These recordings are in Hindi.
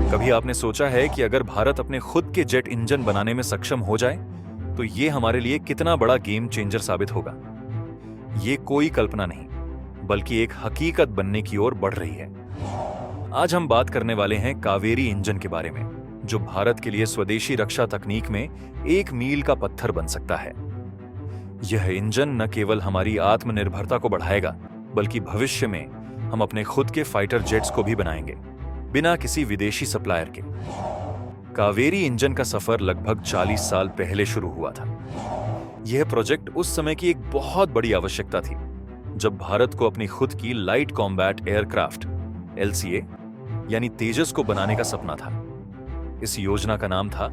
कभी आपने सोचा है कि अगर भारत अपने खुद के जेट इंजन बनाने में सक्षम हो जाए तो ये हमारे लिए कितना बड़ा गेम चेंजर साबित होगा। ये कोई कल्पना नहीं बल्कि एक हकीकत बनने की ओर बढ़ रही है। आज हम बात करने वाले हैं कावेरी इंजन के बारे में, जो भारत के लिए स्वदेशी रक्षा तकनीक में एक मील का पत्थर बन सकता है। यह इंजन न केवल हमारी आत्मनिर्भरता को बढ़ाएगा बल्कि भविष्य में हम अपने खुद के फाइटर जेट्स को भी बनाएंगे, बिना किसी विदेशी सप्लायर के। कावेरी इंजन का सफर लगभग 40 साल पहले शुरू हुआ था। यह प्रोजेक्ट उस समय की एक बहुत बड़ी आवश्यकता थी, जब भारत को अपनी खुद की लाइट कॉम्बैट एयरक्राफ्ट LCA यानी तेजस को बनाने का सपना था। इस योजना का नाम था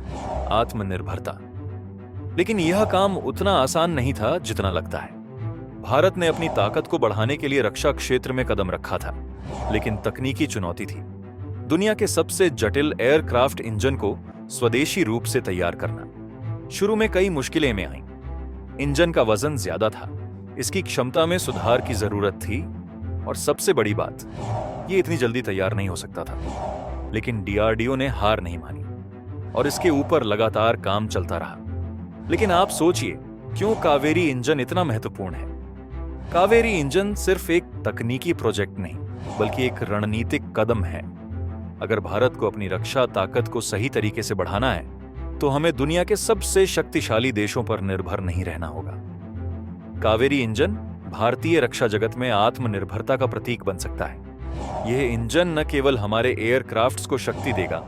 आत्मनिर्भरता। लेकिन यह काम उतना आसान नहीं था जितना लगता है। भारत ने अपनी ताकत को बढ़ाने के लिए रक्षा क्षेत्र में कदम रखा था, लेकिन तकनीकी चुनौती थी। दुनिया के सबसे जटिल एयरक्राफ्ट इंजन को स्वदेशी रूप से तैयार करना। शुरू में कई मुश्किलें में आईं। इंजन का वजन ज्यादा था, इसकी क्षमता में सुधार की जरूरत थी, और सबसे बड़ी बात, ये इतनी जल्दी तैयार नहीं हो सकता था। लेकिन DRDO ने हार नहीं मानी और इसके ऊपर लगातार काम चलता रहा। लेकिन आप सोचिए, क्यों कावेरी इंजन इतना महत्वपूर्ण है? कावेरी इंजन सिर्फ एक तकनीकी प्रोजेक्ट नहीं बल्कि एक रणनीतिक कदम है। अगर भारत को अपनी रक्षा ताकत को सही तरीके से बढ़ाना है तो हमें दुनिया के सबसे शक्तिशाली देशों पर निर्भर नहीं रहना होगा। कावेरी इंजन भारतीय रक्षा जगत में आत्मनिर्भरता का प्रतीक बन सकता है। यह इंजन न केवल हमारे एयरक्राफ्ट्स को शक्ति देगा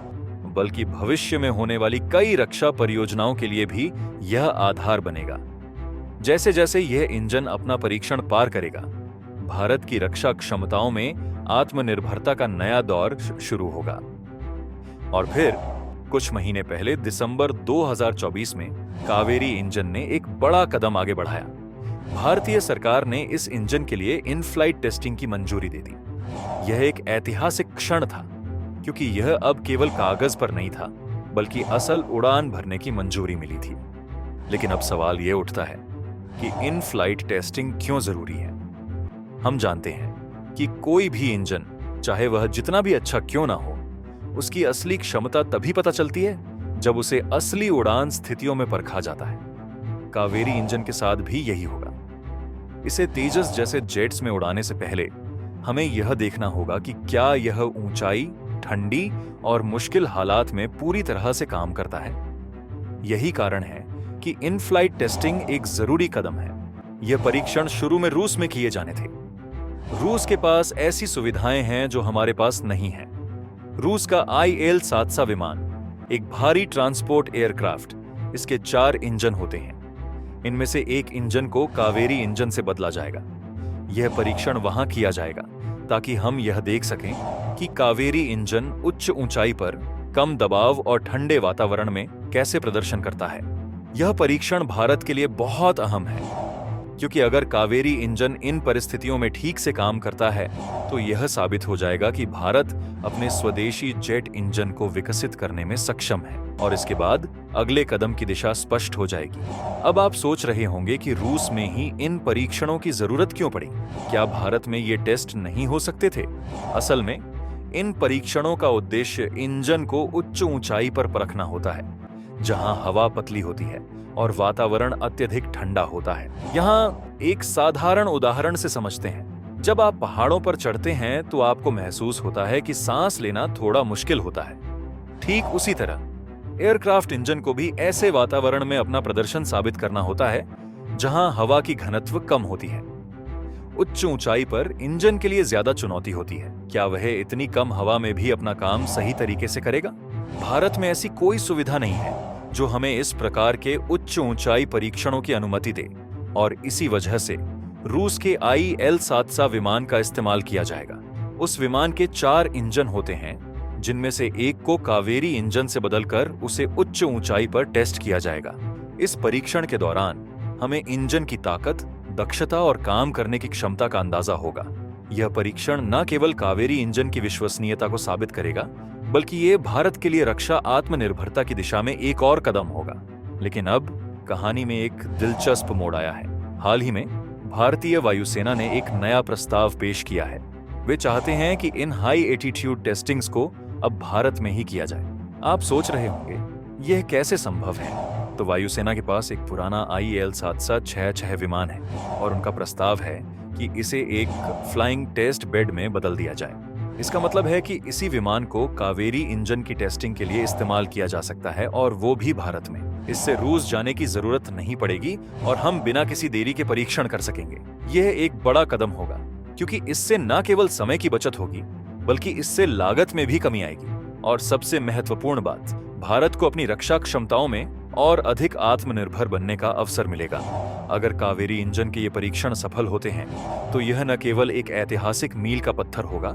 बल्कि भविष्य में होने वाली कई रक्षा परियोजनाओं के लिए भी यह आधार बनेगा। जैसे जैसे यह इंजन अपना परीक्षण पार करेगा, भारत की रक्षा क्षमताओं में आत्मनिर्भरता का नया दौर शुरू होगा। और फिर कुछ महीने पहले दिसंबर 2024 में कावेरी इंजन ने एक बड़ा कदम आगे बढ़ाया। भारतीय सरकार ने इस इंजन के लिए इन फ्लाइट टेस्टिंग की मंजूरी दे दी। यह एक ऐतिहासिक क्षण था, क्योंकि यह अब केवल कागज पर नहीं था बल्कि असल उड़ान भरने की मंजूरी मिली थी। लेकिन अब सवाल यह उठता है कि इन फ्लाइट टेस्टिंग क्यों जरूरी है? हम जानते हैं कि कोई भी इंजन, चाहे वह जितना भी अच्छा क्यों ना हो, उसकी असली क्षमता तभी पता चलती है जब उसे असली उड़ान स्थितियों में परखा जाता है। कावेरी इंजन के साथ भी यही होगा। इसे तेजस जैसे जेट्स में उड़ाने से पहले हमें यह देखना होगा कि क्या यह ऊंचाई, ठंडी और मुश्किल हालात में पूरी तरह से काम करता है। यही कारण है कि इन फ्लाइट टेस्टिंग एक जरूरी कदम है। यह परीक्षण शुरू में रूस में किए जाने थे। रूस के पास ऐसी सुविधाएं हैं जो हमारे पास नहीं है। रूस का IL-7 विमान एक भारी ट्रांसपोर्ट एयरक्राफ्ट, इसके 4 इंजन होते हैं। इनमें से एक इंजन को कावेरी इंजन से बदला जाएगा। यह परीक्षण वहां किया जाएगा ताकि हम यह देख सकें कि कावेरी इंजन उच्च ऊंचाई पर, कम दबाव और ठंडे वातावरण में कैसे प्रदर्शन करता है। यह परीक्षण भारत के लिए बहुत अहम है, क्योंकि अगर कावेरी इंजन इन परिस्थितियों में ठीक से काम करता है तो यह साबित हो जाएगा कि भारत अपने स्वदेशी जेट इंजन को विकसित करने में सक्षम है, और इसके बाद अगले कदम की दिशा स्पष्ट हो जाएगी। अब आप सोच रहे होंगे कि रूस में ही इन परीक्षणों की जरूरत क्यों पड़ी? क्या भारत में ये टेस्ट नहीं हो सकते थे? असल में इन परीक्षणों का उद्देश्य इंजन को उच्च ऊंचाई पर परखना होता है, जहां हवा पतली होती है और वातावरण अत्यधिक ठंडा होता है। यहाँ एक साधारण उदाहरण से समझते हैं। जब आप पहाड़ों पर चढ़ते हैं तो आपको महसूस होता है कि सांस लेना थोड़ा मुश्किल होता है। ठीक उसी तरह एयरक्राफ्ट इंजन को भी ऐसे वातावरण में अपना प्रदर्शन साबित करना होता है जहां हवा की घनत्व कम होती है। उच्च ऊंचाई पर इंजन के लिए ज्यादा चुनौती होती है। क्या वह इतनी कम हवा में भी अपना काम सही तरीके से करेगा? भारत में ऐसी कोई सुविधा नहीं है जो हमें इस प्रकार के उच्च ऊंचाई परीक्षणों की अनुमति दे, और इसी वजह से रूस के IL-7 विमान का इस्तेमाल किया जाएगा। उस विमान के 4 इंजन होते हैं, जिनमें से एक को कावेरी इंजन से बदलकर उसे उच्च ऊंचाई पर टेस्ट किया जाएगा। इस परीक्षण के दौरान हमें इंजन की ताकत, दक्षता और काम करने की क्षमता का अंदाजा होगा। यह परीक्षण न केवल कावेरी इंजन की विश्वसनीयता को साबित करेगा, बल्कि ये भारत के लिए रक्षा आत्मनिर्भरता की दिशा में एक और कदम होगा। लेकिन अब कहानी में एक दिलचस्प मोड़ आया है। हाल ही में भारतीय वायुसेना ने एक नया प्रस्ताव पेश किया है। वे चाहते हैं कि इन हाई एटीट्यूड टेस्टिंग्स को अब भारत में ही किया जाए। आप सोच रहे होंगे यह कैसे संभव है? तो वायुसेना के पास एक पुराना IL-7766 विमान है और उनका प्रस्ताव है कि इसे एक फ्लाइंग टेस्ट बेड में बदल दिया जाए। इसका मतलब है कि इसी विमान को कावेरी इंजन की टेस्टिंग के लिए इस्तेमाल किया जा सकता है, और वो भी भारत में। इससे रूस जाने की जरूरत नहीं पड़ेगी और हम बिना किसी देरी के परीक्षण कर सकेंगे। यह एक बड़ा कदम होगा, क्योंकि इससे न केवल समय की बचत होगी बल्कि इससे लागत में भी कमी आएगी। और सबसे महत्वपूर्ण बात, भारत को अपनी रक्षा क्षमताओं में और अधिक आत्मनिर्भर बनने का अवसर मिलेगा। अगर कावेरी इंजन के ये परीक्षण सफल होते हैं तो यह न केवल एक ऐतिहासिक मील का पत्थर होगा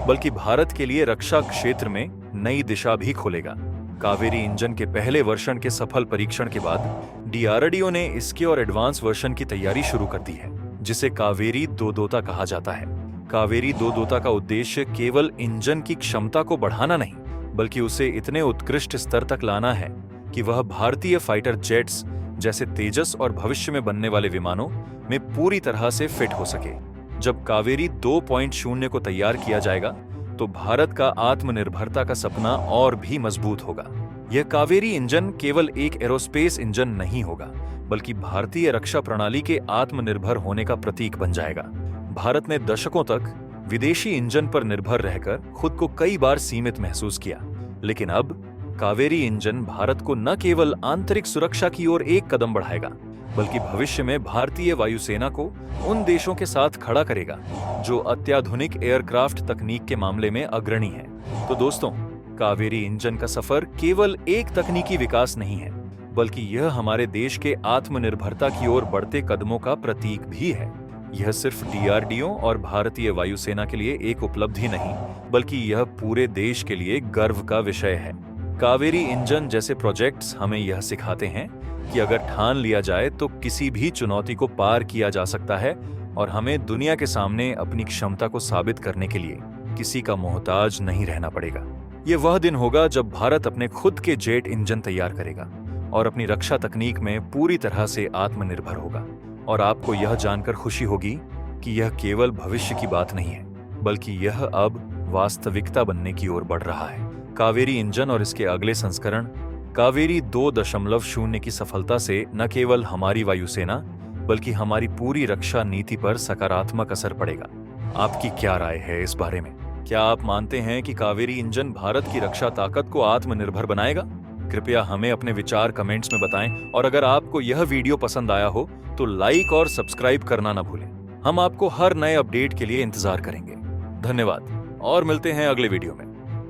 बल्कि भारत के लिए रक्षा क्षेत्र में नई दिशा भी खोलेगा। कावेरी इंजन के पहले वर्षन के सफल परीक्षण के बाद DRDO ने इसके और एडवांस वर्षन की तैयारी शुरू कर दी है, जिसे कावेरी 2 कहा जाता है। कावेरी 2 का उद्देश्य केवल इंजन की क्षमता को बढ़ाना नहीं, बल्कि उसे इतने उत्कृष्ट स्तर तक लाना है कि वह भारतीय फाइटर जेट्स जैसे तेजस और भविष्य में बनने वाले विमानों में पूरी तरह से फिट हो सके। जब कावेरी 2.0 को तैयार किया जाएगा तो भारत का आत्मनिर्भरता का सपना और भी मजबूत होगा। यह कावेरी इंजन केवल एक एरोस्पेस इंजन नहीं होगा, बल्कि भारतीय रक्षा प्रणाली के आत्मनिर्भर होने का प्रतीक बन जाएगा। भारत ने दशकों तक विदेशी इंजन पर निर्भर रहकर खुद को कई बार सीमित महसूस किया, लेकिन अब कावेरी इंजन भारत को न केवल आंतरिक सुरक्षा की ओर एक कदम बढ़ाएगा, बल्कि भविष्य में भारतीय वायुसेना को उन देशों के साथ खड़ा करेगा जो अत्याधुनिक एयरक्राफ्ट तकनीक के मामले में अग्रणी हैं। तो दोस्तों, कावेरी इंजन का सफर केवल एक तकनीकी विकास नहीं है, बल्कि यह हमारे देश के आत्मनिर्भरता की ओर बढ़ते कदमों का प्रतीक भी है। यह सिर्फ DRDO और भारतीय वायुसेना के लिए एक उपलब्धि नहीं, बल्कि यह पूरे देश के लिए गर्व का विषय है। कावेरी इंजन जैसे प्रोजेक्ट्स हमें यह सिखाते हैं कि अगर ठान लिया जाए तो किसी भी चुनौती को पार किया जा सकता है, और हमें दुनिया के सामने अपनी क्षमता को साबित करने के लिए किसी का मोहताज नहीं रहना पड़ेगा। यह वह दिन होगा जब भारत अपने खुद के जेट इंजन तैयार करेगा और अपनी रक्षा तकनीक में पूरी तरह से आत्मनिर्भर होगा। और आपको यह जानकर खुशी होगी कि यह केवल भविष्य की बात नहीं है, बल्कि यह अब वास्तविकता बनने की ओर बढ़ रहा है। कावेरी इंजन और इसके अगले संस्करण कावेरी 2.0 की सफलता से न केवल हमारी वायुसेना बल्कि हमारी पूरी रक्षा नीति पर सकारात्मक असर पड़ेगा। आपकी क्या राय है इस बारे में? क्या आप मानते हैं कि कावेरी इंजन भारत की रक्षा ताकत को आत्मनिर्भर बनाएगा? कृपया हमें अपने विचार कमेंट्स में बताएं, और अगर आपको यह वीडियो पसंद आया हो तो लाइक और सब्सक्राइब करना न भूलें। हम आपको हर नए अपडेट के लिए इंतजार करेंगे। धन्यवाद और मिलते हैं अगले वीडियो में।